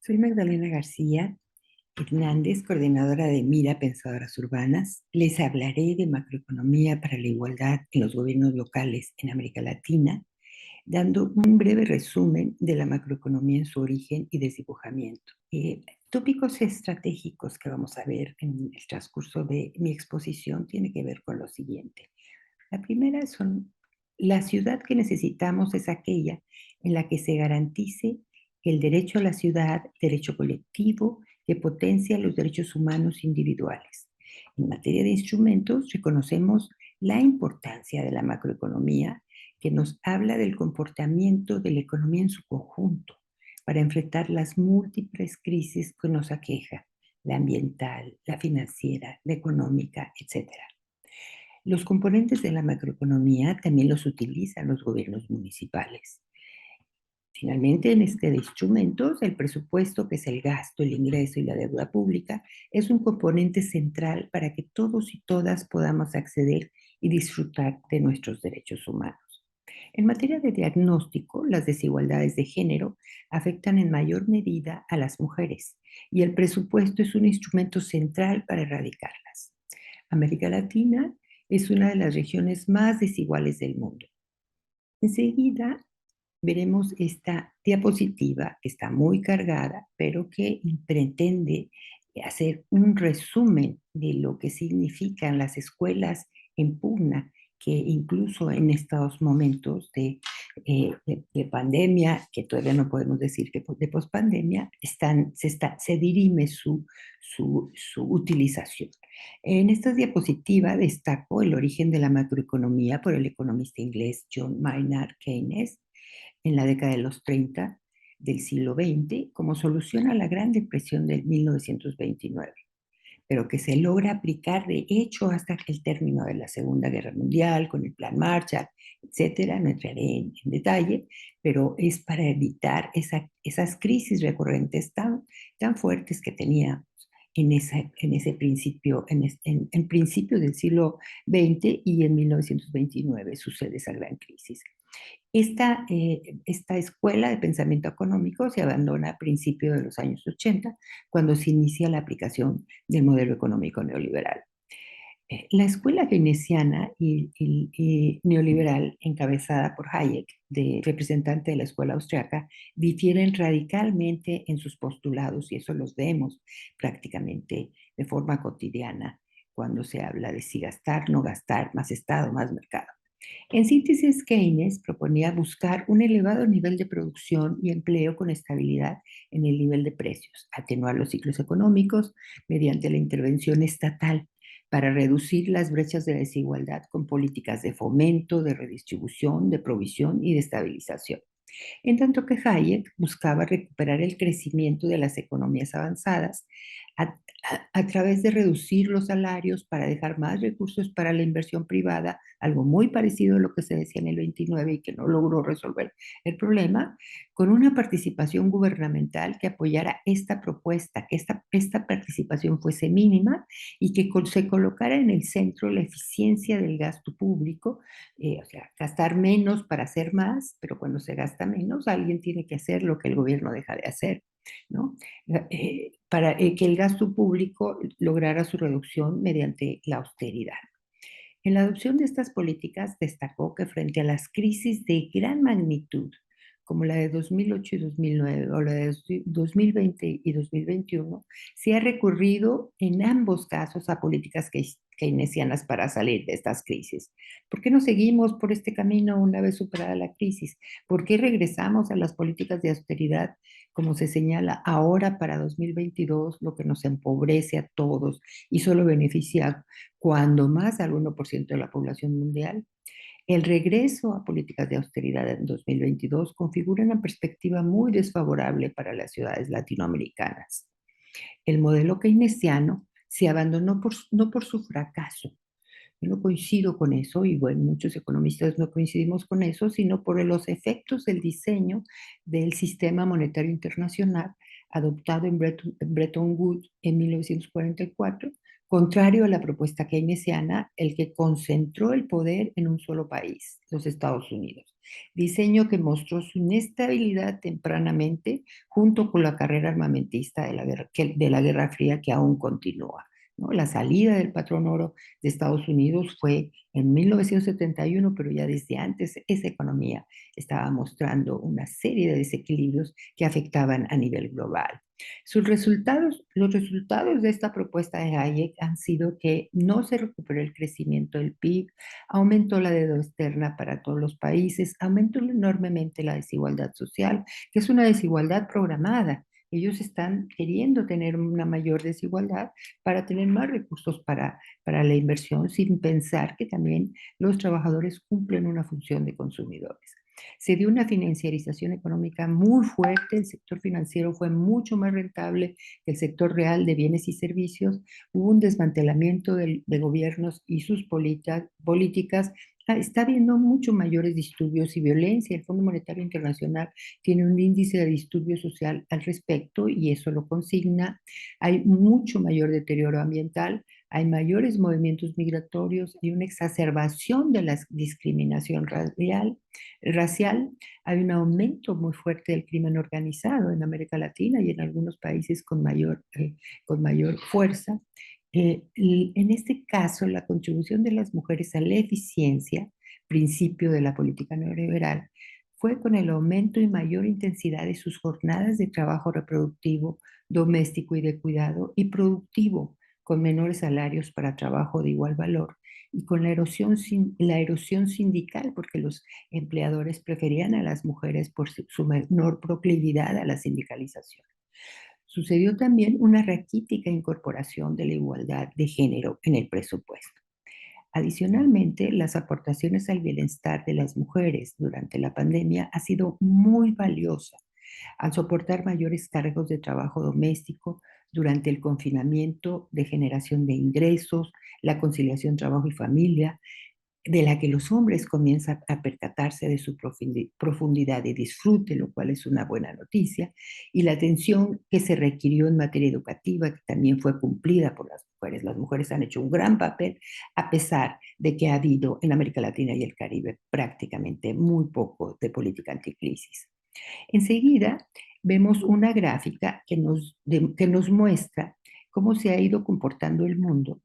Soy Magdalena García Hernández, coordinadora de Mira Pensadoras Urbanas. Les hablaré de macroeconomía para la igualdad en los gobiernos locales en América Latina, dando un breve resumen de la macroeconomía en su origen y desdibujamiento. Tópicos estratégicos que vamos a ver en el transcurso de mi exposición tiene que ver con lo siguiente. La primera son, la ciudad que necesitamos es aquella en la que se garantice el derecho a la ciudad, derecho colectivo, que potencia los derechos humanos individuales. En materia de instrumentos, reconocemos la importancia de la macroeconomía, que nos habla del comportamiento de la economía en su conjunto para enfrentar las múltiples crisis que nos aquejan, la ambiental, la financiera, la económica, etcétera. Los componentes de la macroeconomía también los utilizan los gobiernos municipales. Finalmente, en este de instrumentos, el presupuesto, que es el gasto, el ingreso y la deuda pública, es un componente central para que todos y todas podamos acceder y disfrutar de nuestros derechos humanos. En materia de diagnóstico, las desigualdades de género afectan en mayor medida a las mujeres y el presupuesto es un instrumento central para erradicarlas. América Latina es una de las regiones más desiguales del mundo. Enseguida veremos esta diapositiva que está muy cargada, pero que pretende hacer un resumen de lo que significan las escuelas en pugna, que incluso en estos momentos de pandemia, que todavía no podemos decir que de pospandemia, se dirime su utilización. En esta diapositiva destaco el origen de la macroeconomía por el economista inglés John Maynard Keynes en la década de los 30 del siglo XX como solución a la Gran Depresión de 1929, pero que se logra aplicar de hecho hasta el término de la Segunda Guerra Mundial con el Plan Marshall, etcétera. No entraré en detalle, pero es para evitar esas crisis recurrentes tan fuertes que tenía en ese principio, en principio del siglo XX, y en 1929 sucede esa gran crisis. Esta escuela de pensamiento económico se abandona a principios de los años 80, cuando se inicia la aplicación del modelo económico neoliberal. La escuela keynesiana y neoliberal, encabezada por Hayek, representante de la escuela austriaca, difieren radicalmente en sus postulados, y eso los vemos prácticamente de forma cotidiana cuando se habla de si gastar, no gastar, más Estado, más mercado. En síntesis, Keynes proponía buscar un elevado nivel de producción y empleo con estabilidad en el nivel de precios, atenuar los ciclos económicos mediante la intervención estatal para reducir las brechas de desigualdad con políticas de fomento, de redistribución, de provisión y de estabilización. En tanto que Hayek buscaba recuperar el crecimiento de las economías avanzadas a, a través de reducir los salarios para dejar más recursos para la inversión privada, algo muy parecido a lo que se decía en el 29 y que no logró resolver el problema, con una participación gubernamental que apoyara esta propuesta, que esta participación fuese mínima y que se colocara en el centro la eficiencia del gasto público, o sea, gastar menos para hacer más, pero cuando se gasta menos, alguien tiene que hacer lo que el gobierno deja de hacer, ¿no? Para que el gasto público lograra su reducción mediante la austeridad. En la adopción de estas políticas destacó que frente a las crisis de gran magnitud, como la de 2008 y 2009 o la de 2020 y 2021, se ha recurrido en ambos casos a políticas keynesianas para salir de estas crisis. ¿Por qué no seguimos por este camino una vez superada la crisis? ¿Por qué regresamos a las políticas de austeridad, como se señala ahora para 2022, lo que nos empobrece a todos y solo beneficia cuando más al 1% de la población mundial? El regreso a políticas de austeridad en 2022 configura una perspectiva muy desfavorable para las ciudades latinoamericanas. El modelo keynesiano se abandonó no por su fracaso. Yo no coincido con eso, y bueno, muchos economistas no coincidimos con eso, sino por los efectos del diseño del sistema monetario internacional adoptado en Bretton Woods en 1944, contrario a la propuesta keynesiana, el que concentró el poder en un solo país, los Estados Unidos. Diseño que mostró su inestabilidad tempranamente junto con la carrera armamentista de la Guerra Fría que aún continúa, ¿no? La salida del patrón oro de Estados Unidos fue en 1971, pero ya desde antes esa economía estaba mostrando una serie de desequilibrios que afectaban a nivel global. Los resultados de esta propuesta de Hayek han sido que no se recuperó el crecimiento del PIB, aumentó la deuda externa para todos los países, aumentó enormemente la desigualdad social, que es una desigualdad programada. Ellos están queriendo tener una mayor desigualdad para tener más recursos para la inversión, sin pensar que también los trabajadores cumplen una función de consumidores. Se dio una financiarización económica muy fuerte, el sector financiero fue mucho más rentable que el sector real de bienes y servicios, hubo un desmantelamiento de gobiernos y sus políticas. Está habiendo mucho mayores disturbios y violencia. El Fondo Monetario Internacional tiene un índice de disturbio social al respecto y eso lo consigna. Hay mucho mayor deterioro ambiental, hay mayores movimientos migratorios, hay una exacerbación de la discriminación racial, hay un aumento muy fuerte del crimen organizado en América Latina y en algunos países con mayor fuerza. En este caso, la contribución de las mujeres a la eficiencia, principio de la política neoliberal, fue con el aumento y mayor intensidad de sus jornadas de trabajo reproductivo, doméstico y de cuidado, y productivo, con menores salarios para trabajo de igual valor, y con la erosión sindical, porque los empleadores preferían a las mujeres por su menor proclividad a la sindicalización. Sucedió también una raquítica incorporación de la igualdad de género en el presupuesto. Adicionalmente, las aportaciones al bienestar de las mujeres durante la pandemia ha sido muy valiosa al soportar mayores cargos de trabajo doméstico durante el confinamiento, de generación de ingresos, la conciliación trabajo y familia, de la que los hombres comienzan a percatarse de su profundidad de disfrute, lo cual es una buena noticia, y la atención que se requirió en materia educativa, que también fue cumplida por las mujeres. Las mujeres han hecho un gran papel, a pesar de que ha habido en América Latina y el Caribe prácticamente muy poco de política anticrisis. Enseguida vemos una gráfica que nos muestra cómo se ha ido comportando el mundo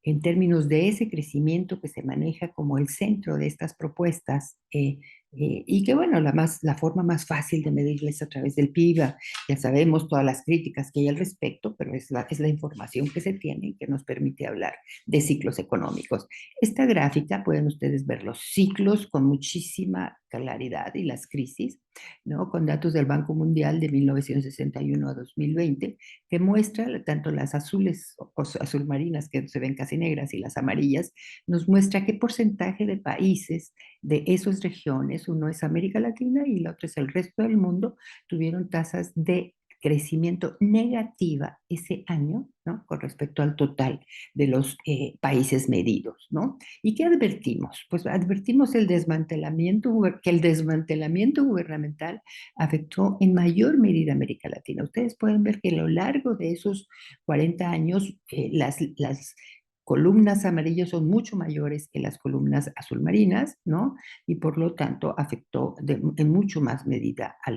en términos de ese crecimiento que se maneja como el centro de estas propuestas, y que bueno, la forma más fácil de medirla es a través del PIB. Ya sabemos todas las críticas que hay al respecto, pero es la información que se tiene y que nos permite hablar de ciclos económicos. Esta gráfica pueden ustedes ver los ciclos con muchísima claridad y las crisis, ¿no? Con datos del Banco Mundial de 1961 a 2020, que muestra tanto las azules o azul marinas, que se ven casi negras, y las amarillas, nos muestra qué porcentaje de países de esas regiones, uno es América Latina y el otro es el resto del mundo, tuvieron tasas de crecimiento negativa ese año, ¿no? Con respecto al total de los países medidos, ¿no? ¿Y qué advertimos? Pues advertimos que el desmantelamiento gubernamental afectó en mayor medida a América Latina. Ustedes pueden ver que a lo largo de esos 40 años, las columnas amarillas son mucho mayores que las columnas azul marinas, ¿no? Y por lo tanto afectó en mucho más medida a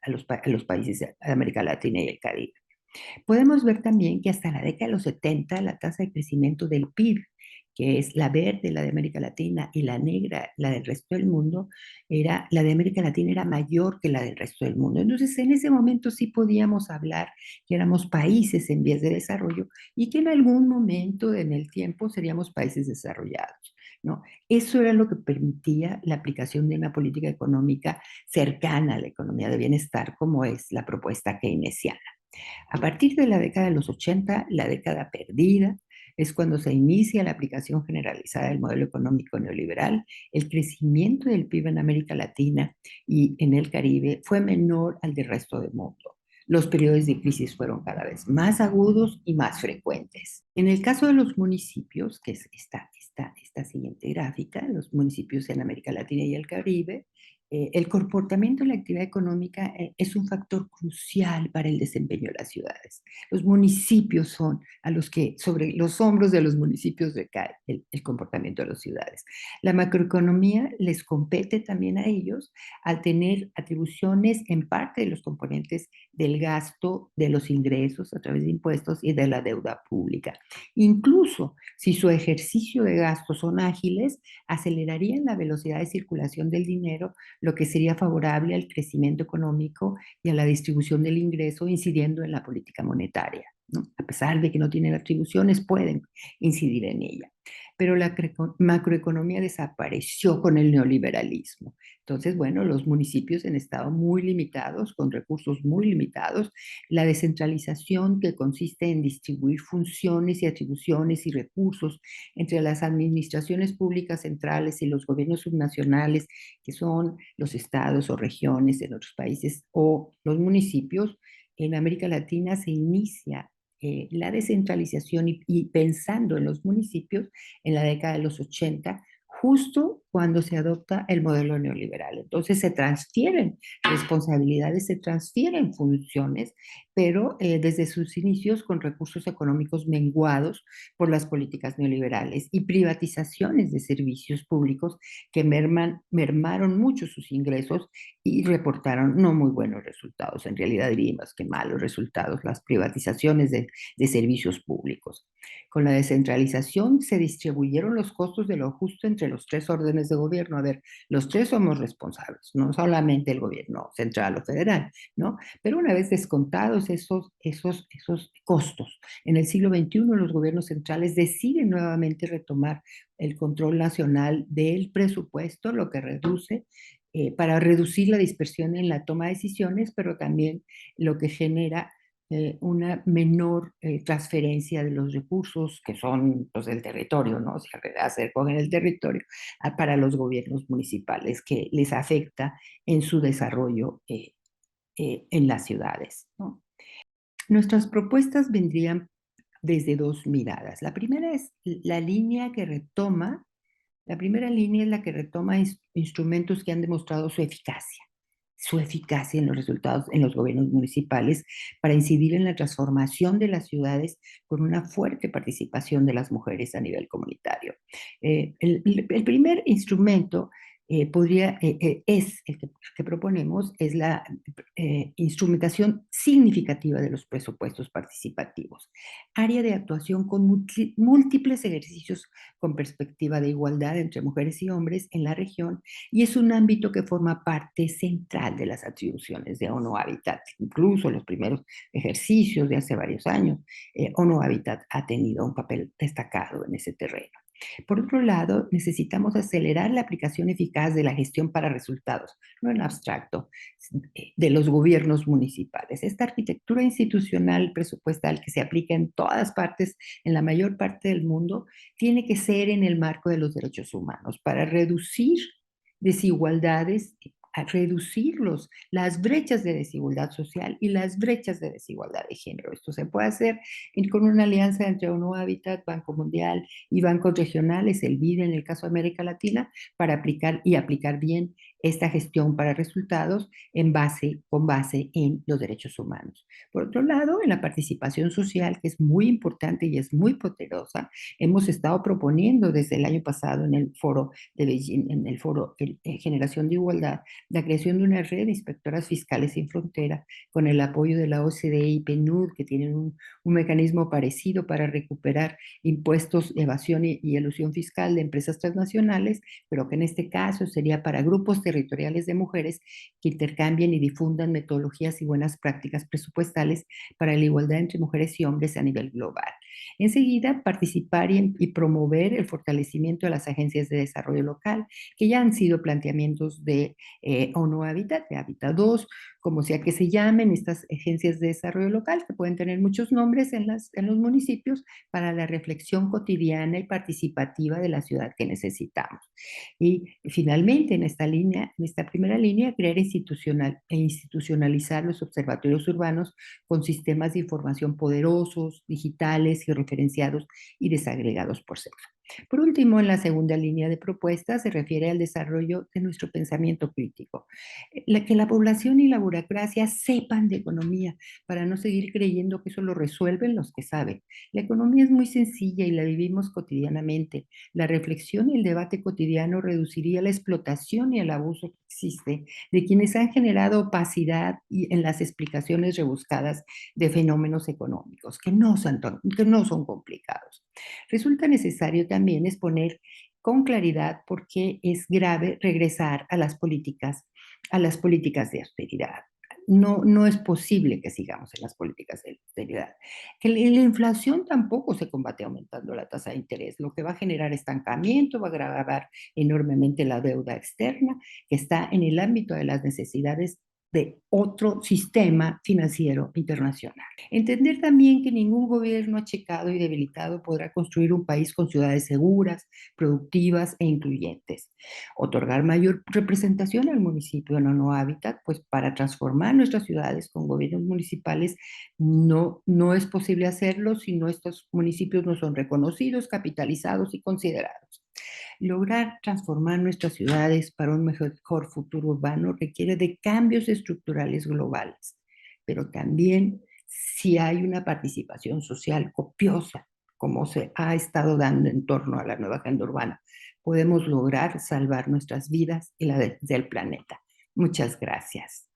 los países de América Latina y el Caribe. Podemos ver también que hasta la década de los 70 la tasa de crecimiento del PIB, que es la verde, la de América Latina, y la negra, la del resto del mundo, la de América Latina era mayor que la del resto del mundo. Entonces, en ese momento sí podíamos hablar que éramos países en vías de desarrollo y que en algún momento en el tiempo seríamos países desarrollados, ¿no? Eso era lo que permitía la aplicación de una política económica cercana a la economía de bienestar, como es la propuesta keynesiana. A partir de la década de los 80, la década perdida, es cuando se inicia la aplicación generalizada del modelo económico neoliberal. El crecimiento del PIB en América Latina y en el Caribe fue menor al del resto del mundo. Los periodos de crisis fueron cada vez más agudos y más frecuentes. En el caso de los municipios, que es esta siguiente gráfica, los municipios en América Latina y el Caribe, El comportamiento de la actividad económica es un factor crucial para el desempeño de las ciudades. Los municipios son a los que sobre los hombros de los municipios recae el comportamiento de las ciudades. La macroeconomía les compete también a ellos al tener atribuciones en parte de los componentes del gasto, de los ingresos a través de impuestos y de la deuda pública. Incluso si su ejercicio de gastos son ágiles, acelerarían la velocidad de circulación del dinero, lo que sería favorable al crecimiento económico y a la distribución del ingreso, incidiendo en la política monetaria, ¿no? A pesar de que no tienen atribuciones, pueden incidir en ella. Pero la macroeconomía desapareció con el neoliberalismo. Entonces, bueno, los municipios han estado muy limitados, con recursos muy limitados. La descentralización, que consiste en distribuir funciones y atribuciones y recursos entre las administraciones públicas centrales y los gobiernos subnacionales, que son los estados o regiones en otros países, o los municipios, en América Latina se inicia la descentralización y pensando en los municipios en la década de los 80, justo cuando se adopta el modelo neoliberal. Entonces se transfieren responsabilidades, se transfieren funciones, pero desde sus inicios con recursos económicos menguados por las políticas neoliberales y privatizaciones de servicios públicos que mermaron mucho sus ingresos y reportaron no muy buenos resultados. En realidad diríamos que malos resultados, las privatizaciones de servicios públicos. Con la descentralización se distribuyeron los costos de lo justo entre los tres órdenes de gobierno. A ver, los tres somos responsables, no solamente el gobierno central o federal, ¿no? Pero una vez descontados esos costos, en el siglo XXI los gobiernos centrales deciden nuevamente retomar el control nacional del presupuesto, lo que reduce para reducir la dispersión en la toma de decisiones, pero también lo que genera una menor transferencia de los recursos que son los del territorio, ¿no? O sea, hacer con el territorio para los gobiernos municipales, que les afecta en su desarrollo en las ciudades, ¿no? Nuestras propuestas vendrían desde dos miradas. La primera es la línea que retoma, la primera línea es la que retoma instrumentos que han demostrado su eficacia en los resultados en los gobiernos municipales para incidir en la transformación de las ciudades con una fuerte participación de las mujeres a nivel comunitario. El primer instrumento es el que proponemos, es la instrumentación significativa de los presupuestos participativos, área de actuación con múltiples ejercicios con perspectiva de igualdad entre mujeres y hombres en la región, y es un ámbito que forma parte central de las atribuciones de ONU Habitat. Incluso los primeros ejercicios de hace varios años, ONU Habitat ha tenido un papel destacado en ese terreno. Por otro lado, necesitamos acelerar la aplicación eficaz de la gestión para resultados, no en abstracto, de los gobiernos municipales. Esta arquitectura institucional presupuestal que se aplica en todas partes, en la mayor parte del mundo, tiene que ser en el marco de los derechos humanos para reducir desigualdades, a reducirlos, las brechas de desigualdad social y las brechas de desigualdad de género. Esto se puede hacer con una alianza entre ONU Habitat, Banco Mundial y bancos regionales, el BID en el caso de América Latina, para aplicar bien esta gestión para resultados con base en los derechos humanos. Por otro lado, en la participación social, que es muy importante y es muy poderosa, hemos estado proponiendo desde el año pasado en el foro de Beijing, en el foro Generación de Igualdad, la creación de una red de inspectoras fiscales sin frontera, con el apoyo de la OCDE y PNUD, que tienen un mecanismo parecido para recuperar impuestos, evasión y elusión fiscal de empresas transnacionales, pero que en este caso sería para grupos territoriales de mujeres que intercambien y difundan metodologías y buenas prácticas presupuestales para la igualdad entre mujeres y hombres a nivel global. Enseguida, participar y promover el fortalecimiento de las agencias de desarrollo local, que ya han sido planteamientos de ONU Habitat, de Habitat 2, como sea que se llamen estas agencias de desarrollo local, que pueden tener muchos nombres en los municipios, para la reflexión cotidiana y participativa de la ciudad que necesitamos. Y finalmente, en esta línea, en esta primera línea, crear institucionalizar los observatorios urbanos con sistemas de información poderosos, digitales y referenciados y desagregados por sexo. Por último, en la segunda línea de propuestas se refiere al desarrollo de nuestro pensamiento crítico. Que la población y la burocracia sepan de economía para no seguir creyendo que eso lo resuelven los que saben. La economía es muy sencilla y la vivimos cotidianamente. La reflexión y el debate cotidiano reduciría la explotación y el abuso que existe de quienes han generado opacidad y en las explicaciones rebuscadas de fenómenos económicos que no son complicados. Resulta necesario también exponer con claridad por qué es grave regresar a las políticas de austeridad. No es posible que sigamos en las políticas de austeridad. Que la inflación tampoco se combate aumentando la tasa de interés. Lo que va a generar estancamiento, va a agravar enormemente la deuda externa, que está en el ámbito de las necesidades de otro sistema financiero internacional. Entender también que ningún gobierno achicado y debilitado podrá construir un país con ciudades seguras, productivas e incluyentes. Otorgar mayor representación al municipio en no hábitat, pues para transformar nuestras ciudades con gobiernos municipales no es posible hacerlo si nuestros municipios no son reconocidos, capitalizados y considerados. Lograr transformar nuestras ciudades para un mejor futuro urbano requiere de cambios estructurales globales, pero también si hay una participación social copiosa, como se ha estado dando en torno a la nueva agenda urbana, podemos lograr salvar nuestras vidas y la del planeta. Muchas gracias.